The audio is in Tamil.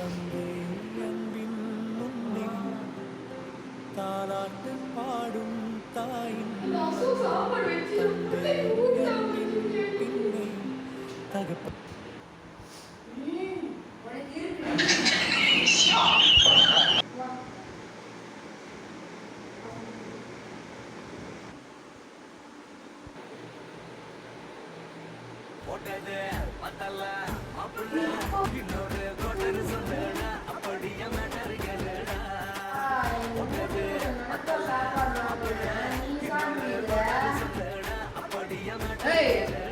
அன்பே அன்பின் முன்னே தாலாட்டு பாடும் தாயின் தந்தை அன்பின் பின்னே தகப்ப போட்டது பத்தல மாப்பிள்ள இன்னொரு கோட்டரு சொல்லுடா அப்படியே மேட்டர் கேளுடா போட்டது பத்தல மாப்பிள்ள இன்னொரு கோட்டரு சொல்லுடா அப்படியே மேட்டர்